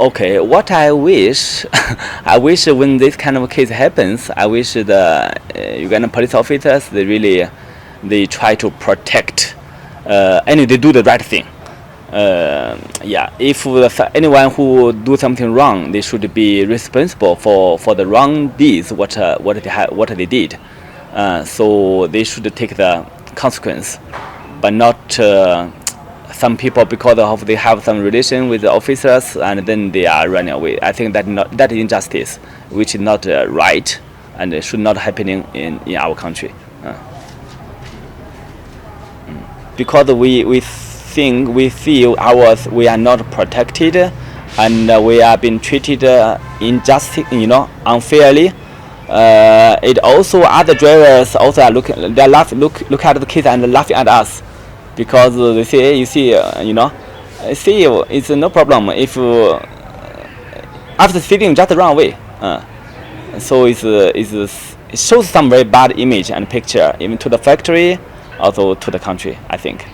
Okay, what I wish, I wish when this kind of case happens, I wish the Ugandan police officers they try to protect, and they do the right thing. Yeah, if anyone who do something wrong, they should be responsible for the wrong deeds what they did. So they should take the consequence, but not some people because of they have some relation with the officers and then they are running away. I think that injustice, which is not right and it should not happening in our country. Because we feel we are not protected and we are being treated unfairly. It also other drivers also are look at the kids and laughing at us because they say see it's no problem if after speeding just run away. So it shows some very bad image and picture even to the factory, also to the country, I think.